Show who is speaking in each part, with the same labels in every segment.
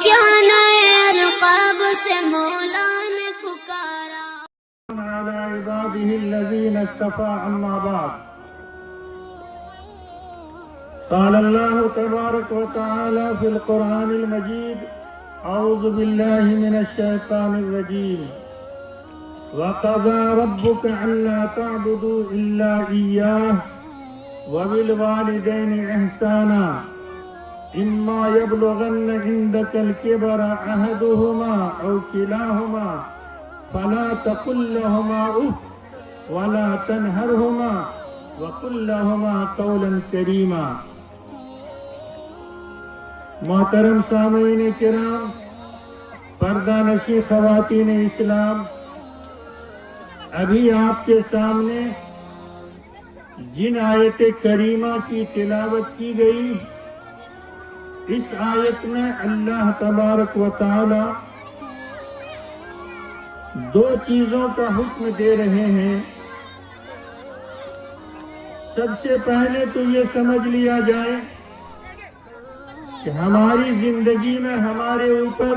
Speaker 1: کیا نئے القاب سے مولا نے پکارا.
Speaker 2: على عباده الذين اصطفى أما بعد. قال الله تبارك وتعالى في القرآن المجيد: أعوذ بالله من الشيطان الرجيم. وقضى ربك ألا تعبدوا إلا إياه وبالوالدين إحسانا إما يبلغن عندك الكبر أحدهما أو كلاهما فلا تقل لهما اف ولا تنهرهما وقل لهما قولا كريما. محترم سامعین کرام، پردہ نشی خواتین اسلام، ابھی آپ کے سامنے جن آیت کریمہ کی تلاوت کی گئی، اس آیت میں اللہ تبارک و تعالی دو چیزوں کا حکم دے رہے ہیں. سب سے پہلے تو یہ سمجھ لیا جائے کہ ہماری زندگی میں ہمارے اوپر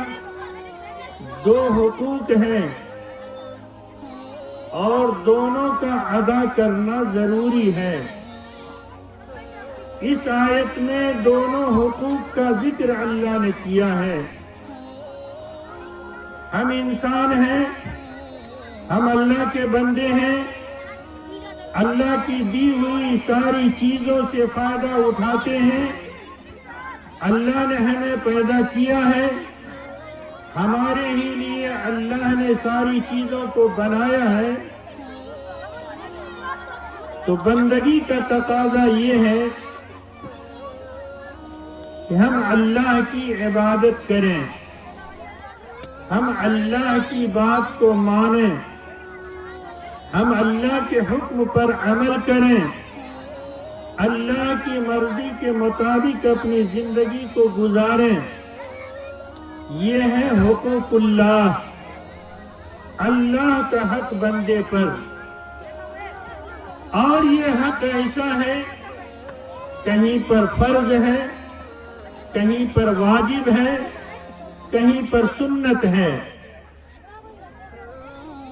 Speaker 2: دو حقوق ہیں اور دونوں کا ادا کرنا ضروری ہے. اس آیت میں دونوں حقوق کا ذکر اللہ نے کیا ہے. ہم انسان ہیں، ہم اللہ کے بندے ہیں، اللہ کی دی ہوئی ساری چیزوں سے فائدہ اٹھاتے ہیں. اللہ نے ہمیں پیدا کیا ہے، ہمارے ہی لیے اللہ نے ساری چیزوں کو بنایا ہے. تو بندگی کا تقاضا یہ ہے کہ ہم اللہ کی عبادت کریں، ہم اللہ کی بات کو مانیں، ہم اللہ کے حکم پر عمل کریں، اللہ کی مرضی کے مطابق اپنی زندگی کو گزاریں. یہ ہے حقوق اللہ، اللہ کا حق بندے پر. اور یہ حق ایسا ہے، کہیں پر فرض ہے، کہیں پر واجب ہے، کہیں پر سنت ہے.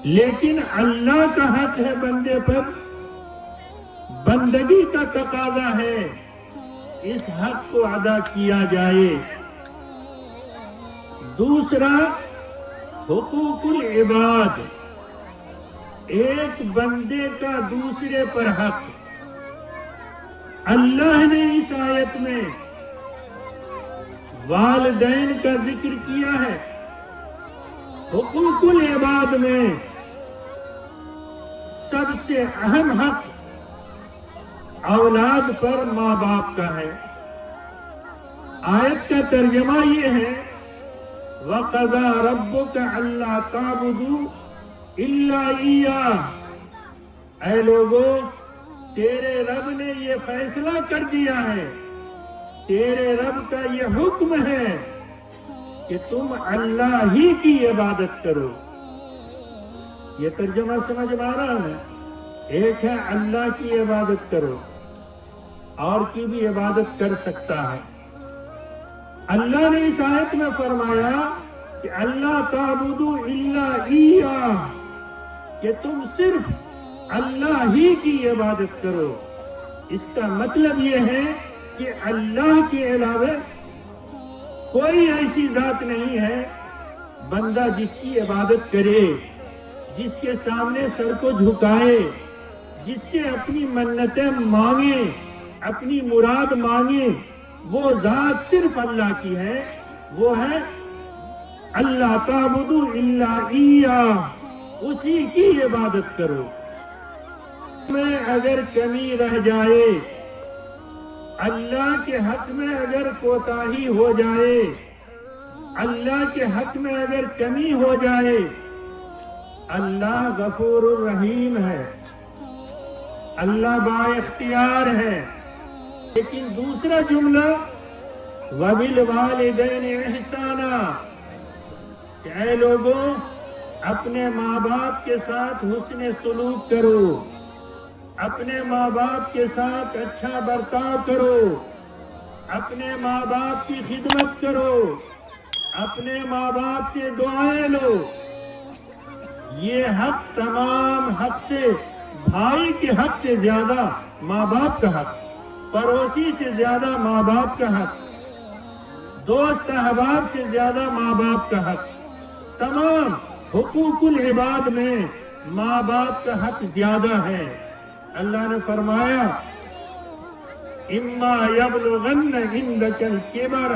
Speaker 2: لیکن اللہ کا حق ہے بندے پر، بندگی کا تقاضا ہے اس حق کو ادا کیا جائے. دوسرا حقوق العباد، ایک بندے کا دوسرے پر حق. اللہ نے اس آیت میں والدین کا ذکر کیا ہے. حقوق العباد میں سب سے اہم حق اولاد پر ماں باپ کا ہے. آیت کا ترجمہ یہ ہے: وَقَضَى رَبُّكَ أَلَّا تَعْبُدُوا إِلَّا إِيَّاهُ. اے لوگوں، تیرے رب نے یہ فیصلہ کر دیا ہے، تیرے رب کا یہ حکم ہے کہ تم اللہ ہی کی عبادت کرو. یہ ترجمہ سمجھ میں آ رہا ہے؟ ایک ہے اللہ کی عبادت کرو، اور کی بھی عبادت کر سکتا ہے. اللہ نے اس آیت میں فرمایا کہ اللہ تعبدوا الا ایہ، کہ تم صرف اللہ ہی کی عبادت کرو. اس کا مطلب یہ ہے کہ اللہ کے علاوہ کوئی ایسی ذات نہیں ہے بندہ جس کی عبادت کرے، جس کے سامنے سر کو جھکائے، جس سے اپنی منتیں مانگے، اپنی مراد مانگے. وہ ذات صرف اللہ کی ہے، وہ ہے اللہ تعبدوا الا ایہ، اسی کی عبادت کرو. میں اگر کمی رہ جائے، اللہ کے حق میں اگر کوتاہی ہو جائے، اللہ کے حق میں اگر کمی ہو جائے، اللہ غفور الرحیم ہے، اللہ با اختیار ہے. لیکن دوسرا جملہ وَبِالْوَالِدَيْنِ إِحْسَانًا، کہ اے لوگوں، اپنے ماں باپ کے ساتھ حسن سلوک کرو، اپنے ماں باپ کے ساتھ اچھا برتاؤ کرو، اپنے ماں باپ کی خدمت کرو. اپنے ماں باپ سے دعائیں لو. یہ حق تمام حق سے، بھائی کے حق سے زیادہ ماں باپ کا حق، پڑوسی سے زیادہ ماں باپ کا حق، دوست احباب سے زیادہ ماں باپ کا حق. تمام حقوق العباد میں ماں باپ کا حق زیادہ ہے. اللہ نے فرمایا اما یبلغن عندک الکبر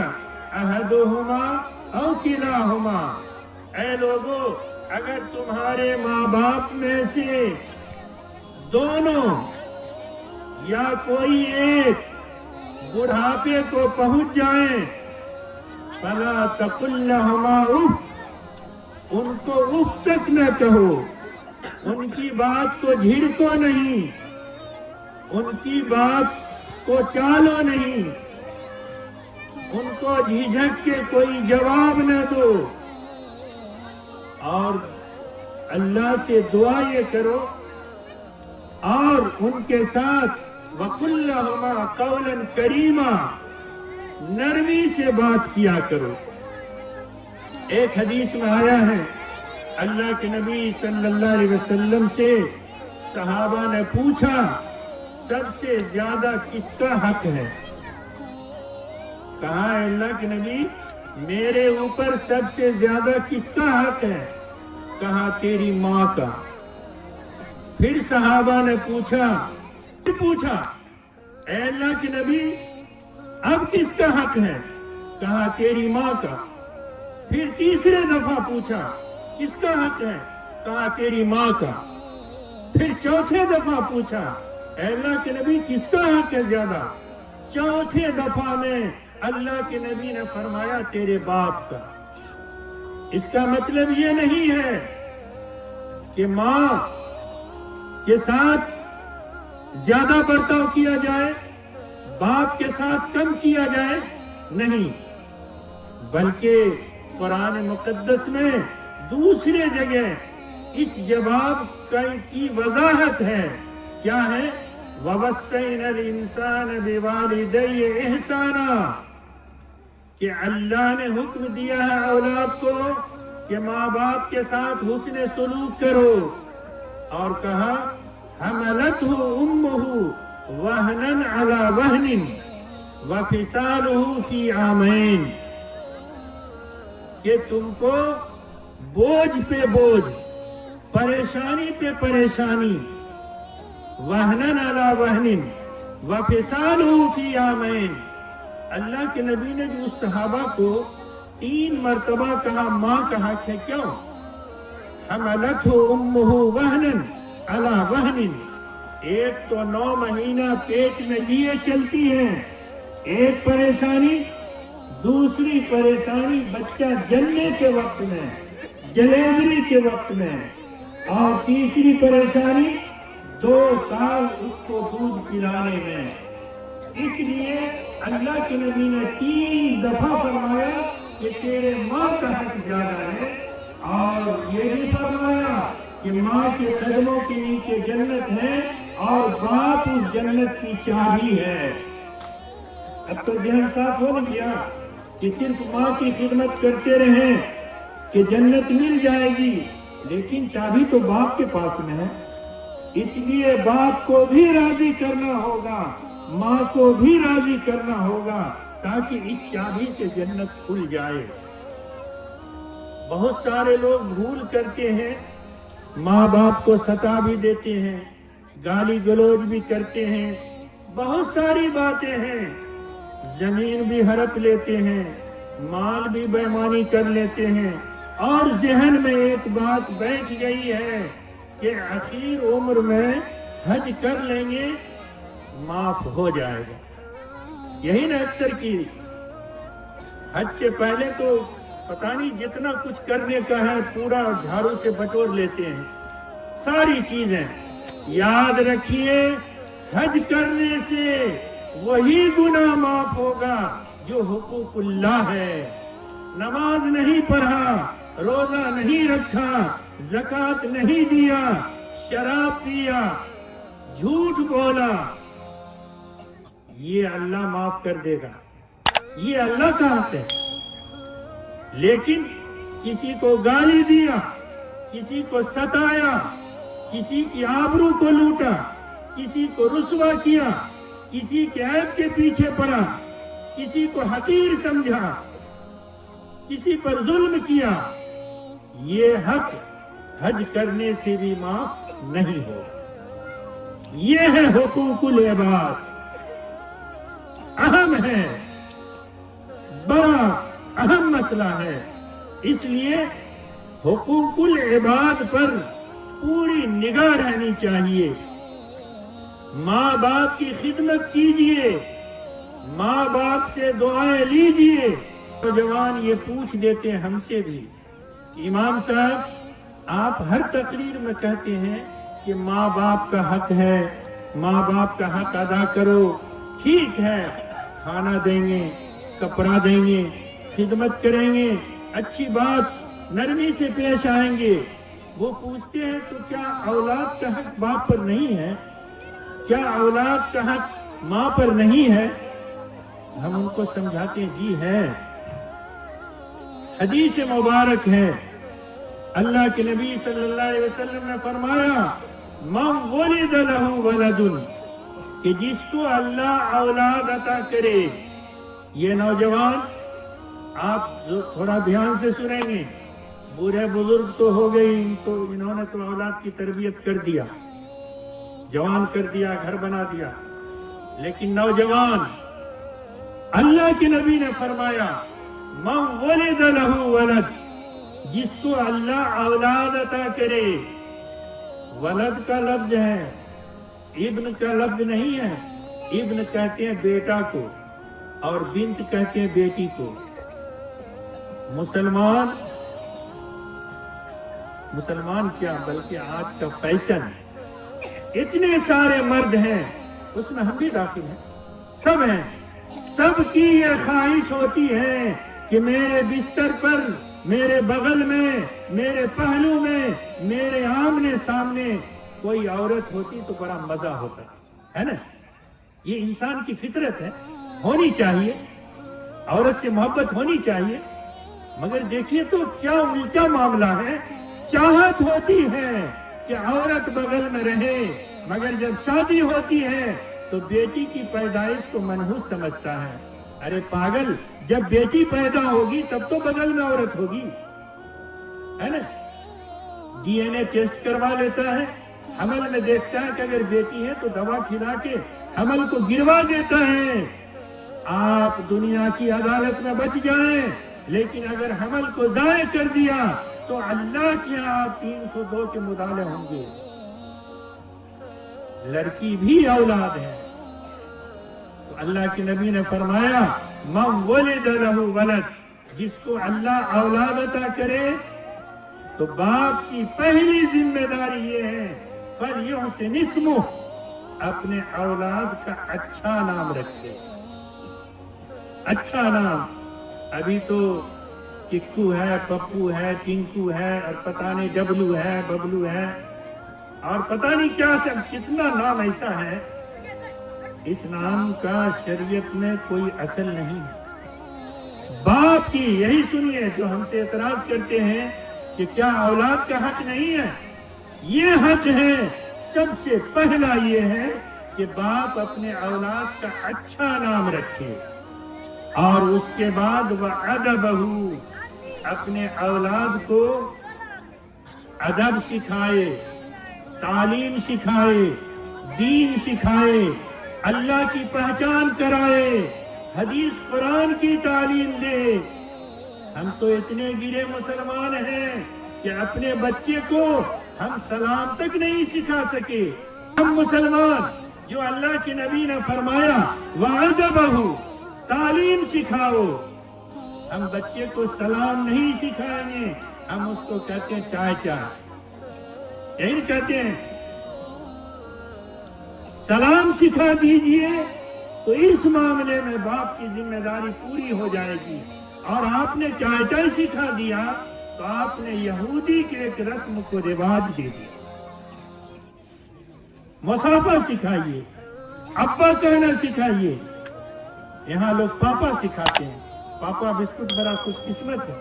Speaker 2: احدہما او کلاہما، اے لوگو اگر تمہارے ماں باپ میں سے دونوں یا کوئی ایک بڑھاپے کو پہنچ جائیں، فلا تقل لہما اف، ان کو اف تک نہ کہو، ان کی بات کو جھڑکو نہیں، ان کی بات کو ٹالو نہیں، ان کو جھجک کے کوئی جواب نہ دو. اور اللہ سے دعا یہ کرو اور ان کے ساتھ وَقُلْ لَهُمَا قَوْلًا كَرِيمًا، نرمی سے بات کیا کرو. ایک حدیث میں آیا ہے اللہ کے نبی صلی اللہ علیہ وسلم سے صحابہ نے پوچھا سب سے زیادہ کس کا حق ہے؟ کہا اے اللہ کے نبی میرے اوپر سب سے زیادہ کس کا حق ہے؟ کہا تیری ماں کا. پھر صحابہ نے پوچھا اے اللہ کے نبی اب کس کا حق ہے؟ کہا تیری ماں کا. پھر تیسرے دفعہ پوچھا کس کا حق ہے؟ کہا تیری ماں کا. پھر چوتھے دفعہ پوچھا اے اللہ کے نبی کس کا حق ہے زیادہ؟ چوتھے دفعہ میں اللہ کے نبی نے فرمایا تیرے باپ کا. اس کا مطلب یہ نہیں ہے کہ ماں کے ساتھ زیادہ برتاؤ کیا جائے، باپ کے ساتھ کم کیا جائے، نہیں، بلکہ قرآن مقدس میں دوسرے جگہ اس جواب کی وضاحت ہے. کیا ہے؟ وَوَصَّيْنَا الْإِنسَانَ بِوَالِدَيْهِ إِحْسَانًا، کہ اللہ نے حکم دیا ہے اولاد کو کہ ماں باپ کے ساتھ حسن سلوک کرو، اور کہا حملتہ امہ وہنا علی وہن وفصالہ فی عامین، کہ تم کو بوجھ پہ بوجھ، پریشانی پہ پریشانی، وہنن علی وہن وفصالہ فی عامین. اللہ کے نبی نے جو اس صحابہ کو 3 مرتبہ کہا ماں کا حق ہے، کیوں؟ حملتہ امہ وہنا علی وہن، ایک تو 9 مہینہ پیٹ میں لیے چلتی ہیں، ایک پریشانی، دوسری پریشانی بچہ جننے کے وقت میں، ڈلیوری کے وقت میں، اور تیسری پریشانی 2 سال اس کو دودھ پلانے میں. اس لیے اللہ کے نبی نے 3 دفعہ فرمایا کہ تیرے ماں کا حق زیادہ ہے، اور یہ بھی فرمایا کہ ماں کے قدموں کے نیچے جنت ہے اور باپ اس جنت کی چابی ہے. اب تو ذہن صاف ہو گیا کہ صرف ماں کی خدمت کرتے رہیں کہ جنت مل جائے گی، لیکن چابی تو باپ کے پاس میں ہے. اس لیے باپ کو بھی راضی کرنا ہوگا، ماں کو بھی راضی کرنا ہوگا، تاکہ اس چابی سے جنت کھل جائے. بہت سارے لوگ بھول کرتے ہیں، ماں باپ کو ستا بھی دیتے ہیں، گالی گلوچ بھی کرتے ہیں، بہت ساری باتیں ہیں، زمین بھی ہڑپ لیتے ہیں، مال بھی بے ایمانی کر لیتے ہیں، اور ذہن میں ایک بات بیٹھ گئی ہے کہ اخیر عمر میں حج کر لیں گے معاف ہو جائے گا. یہی نا اکثر کی حج سے پہلے تو پتہ نہیں جتنا کچھ کرنے کا ہے پورا جھاڑو سے بٹور لیتے ہیں ساری چیزیں. یاد رکھیے حج کرنے سے وہی گناہ معاف ہوگا جو حقوق اللہ ہے. نماز نہیں پڑھا، روزہ نہیں رکھا، زکوٰۃ نہیں دیا، شراب پیا، جھوٹ بولا، یہ اللہ معاف کر دے گا. یہ اللہ کا حق ہے. لیکن کسی کو گالی دیا، کسی کو ستایا، کسی کی آبرو کو لوٹا، کسی کو رسوا کیا، کسی کے عیب کے پیچھے پڑا، کسی کو حقیر سمجھا، کسی پر ظلم کیا، یہ حق حج کرنے سے بھی معاف نہیں ہو۔ یہ ہے حقوق العباد، اہم ہے، بڑا اہم مسئلہ ہے۔ اس لیے حقوق العباد پر پوری نگاہ رہنی چاہیے۔ ماں باپ کی خدمت کیجیے، ماں باپ سے دعائیں لیجیے۔ نوجوان یہ پوچھ دیتے ہیں ہم سے بھی کہ امام صاحب آپ ہر تقریر میں کہتے ہیں کہ ماں باپ کا حق ہے، ماں باپ کا حق ادا کرو۔ ٹھیک ہے، کھانا دیں گے، کپڑا دیں گے، خدمت کریں گے، اچھی بات، نرمی سے پیش آئیں گے۔ وہ پوچھتے ہیں تو کیا اولاد کا حق باپ پر نہیں ہے؟ کیا اولاد کا حق ماں پر نہیں ہے؟ ہم ان کو سمجھاتے ہیں جی ہے۔ حدیث مبارک ہے، اللہ کے نبی صلی اللہ علیہ وسلم نے فرمایا من ولد لہ ولد، کہ جس کو اللہ اولاد عطا کرے۔ یہ نوجوان آپ تھوڑا دھیان سے سنیں گے، بوڑھے بزرگ تو ہو گئی، انہوں نے تو اولاد کی تربیت کر دیا، جوان کر دیا، گھر بنا دیا، لیکن نوجوان اللہ کے نبی نے فرمایا من ولد لہ ولد، جس کو اللہ اولاد عطا کرے۔ ولد کا لفظ ہے، ابن کا لفظ نہیں ہے۔ ابن کہتے ہیں بیٹا کو اور بنت کہتے ہیں بیٹی کو۔ مسلمان کیا بلکہ آج کا فیشن، اتنے سارے مرد ہیں، اس میں ہم بھی داخل ہیں، سب ہیں، سب کی یہ خواہش ہوتی ہے کہ میرے بستر پر، میرے بغل میں، میرے پہلو میں، میرے آمنے سامنے کوئی عورت ہوتی تو بڑا مزہ ہوتا ہے نا۔ یہ انسان کی فطرت ہے، ہونی چاہیے، عورت سے محبت ہونی چاہیے۔ مگر دیکھیے تو کیا الٹا معاملہ ہے، چاہت ہوتی ہے کہ عورت بغل میں رہے، مگر جب شادی ہوتی ہے تو بیٹی کی پیدائش کو منحوس سمجھتا ہے۔ ارے پاگل، جب بیٹی پیدا ہوگی تب تو بغل میں عورت ہوگی، ہے نا۔ ڈی این اے ٹیسٹ کروا لیتا ہے، حمل میں دیکھتا ہے کہ اگر بیٹی ہے تو دوا کھلا کے حمل کو گروا دیتا ہے۔ آپ دنیا کی عدالت میں بچ جائیں، لیکن اگر حمل کو ضائع کر دیا تو اللہ کے ہاں 302 کے مدالے ہوں گے۔ لڑکی بھی اولاد ہے، تو اللہ کے نبی نے فرمایا من ولد لہ ولد، جس کو اللہ اولاد عطا کرے تو باپ کی پہلی ذمہ داری یہ ہے فَلْيُحْسِنِ اسْمُهُ، اپنے اولاد کا اچھا نام رکھے۔ اچھا نام، ابھی تو چکو ہے، پپو ہے، ٹنکو ہے، اور پتہ نہیں ڈبلو ہے، ببلو ہے، اور پتہ نہیں کیا سب، کتنا نام ایسا ہے۔ اس نام کا شریعت میں کوئی اصل نہیں ہے۔ باپ کی یہی سنیے جو ہم سے اعتراض کرتے ہیں کہ کیا اولاد کا حق نہیں ہے؟ یہ حق ہے۔ سب سے پہلا یہ ہے کہ باپ اپنے اولاد کا اچھا نام رکھے، اور اس کے بعد وَأَدَبَهُ، اپنے اولاد کو ادب سکھائے، تعلیم سکھائے، دین سکھائے، اللہ کی پہچان کرائے، حدیث قرآن کی تعلیم دے۔ ہم تو اتنے گرے مسلمان ہیں کہ اپنے بچے کو ہم سلام تک نہیں سکھا سکے۔ ہم مسلمان جو اللہ کے نبی نے فرمایا وَأَدَبَهُ، تعلیم سکھاؤ، ہم بچے کو سلام نہیں سکھائیں گے، ہم اس کو کہتے ہیں چاچا، یہی کہتے ہیں۔ سلام سکھا دیجئے تو اس معاملے میں باپ کی ذمہ داری پوری ہو جائے گی۔ اور آپ نے چاچا سکھا دیا تو آپ نے یہودی کے ایک رسم کو رواج دے دیا۔ مصافحہ سکھائیے، ابا کہنا سکھائیے۔ یہاں لوگ پاپا سکھاتے ہیں، پاپا بسکٹ بڑا خوش قسمت ہے،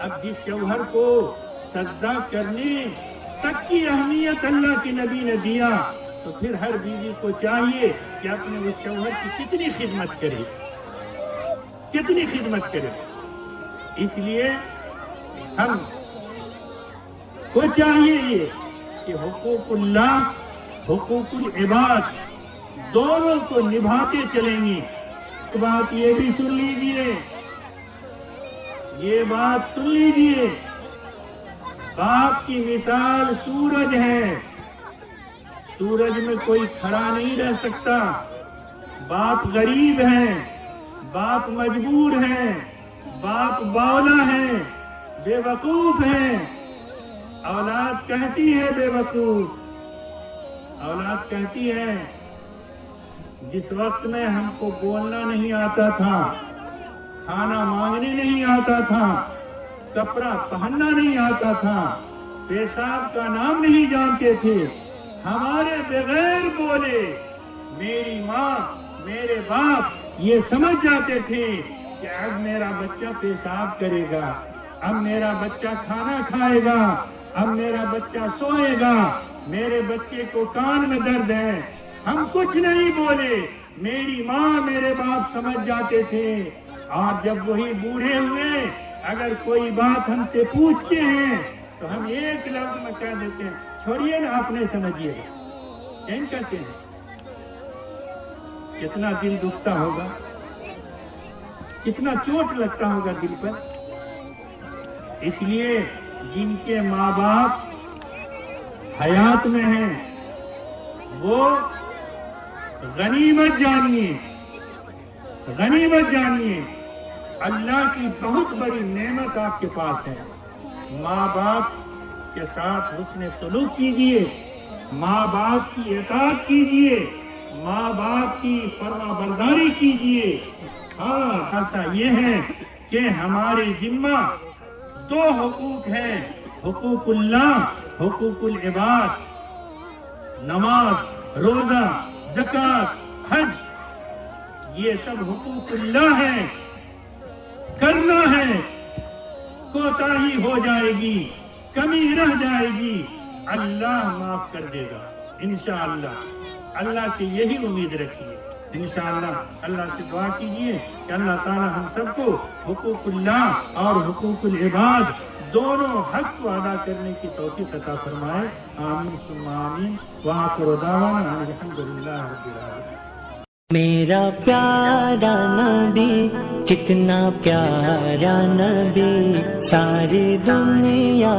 Speaker 2: اب جس شوہر کو سجدہ کرنے تک کی اہمیت اللہ کے نبی نے دیا تو پھر ہر بیوی کو چاہیے کہ اپنے اس شوہر کی کتنی خدمت کرے، کتنی خدمت کرے۔ اس لیے ہم کو چاہیے یہ کہ حقوق اللہ حقوق العباد دونوں کو نبھاتے چلیں گے۔ ایک بات یہ بھی سن لیجئے، یہ بات سن لیجئے، باپ کی مثال سورج ہے، سورج میں کوئی کھڑا نہیں رہ سکتا۔ باپ غریب ہے، باپ مجبور ہے، باپ باولا ہے، بے وقوف ہے، اولاد کہتی ہے بے وقوف، اولاد کہتی ہے جس وقت میں ہم کو بولنا نہیں آتا تھا، کھانا مانگنے نہیں آتا تھا، کپڑا پہننا نہیں آتا تھا، پیشاب کا نام نہیں جانتے تھے، ہمارے بغیر بولے میری ماں میرے باپ یہ سمجھ جاتے تھے کہ اب میرا بچہ پیشاب کرے گا، اب میرا بچہ کھانا کھائے گا، اب میرا بچہ سوئے گا، میرے بچے کو کان میں درد ہے، ہم کچھ نہیں بولے، میری ماں میرے باپ سمجھ جاتے تھے۔ اور جب وہی بوڑھے ہوئے اگر کوئی بات ہم سے پوچھتے ہیں تو ہم ایک لفظ میں کہہ دیتے ہیں چھوڑیے نا اپنے سمجھیے گا، کہیں کہتے ہیں۔ کتنا دل دکھتا ہوگا، کتنا چوٹ لگتا ہوگا دل پر۔ اس لیے جن کے ماں باپ حیات میں ہیں وہ غنیمت جانیے، غنیمت جانیے، اللہ کی بہت بڑی نعمت آپ کے پاس ہے۔ ماں باپ کے ساتھ حسن سلوک کیجئے، ماں باپ کی اطاعت کیجئے، ماں باپ کی فرما برداری کیجئے۔ ہاں ایسا یہ ہے کہ ہمارے ذمہ دو حقوق ہیں، حقوق اللہ حقوق العباد، نماز روزہ زکوٰۃ حج، یہ سب حقوق اللہ ہیں، کرنا ہے، کوتاہی ہو جائے گی، کمی رہ جائے گی، اللہ معاف کر دے گا انشاءاللہ۔ اللہ سے یہی امید رکھیے انشاءاللہ۔ اللہ سے دعا کیجئے کہ اللہ تعالی ہم سب کو حقوق اللہ اور حقوق العباد دونوں حق کو ادا کرنے کی توفیق عطا فرمائے۔ آمین ثم آمین۔ وآخر دعوانا ان الحمدللہ رب العالمین۔
Speaker 3: میرا پیارا نبی کتنا پیارا نبی، ساری دنیا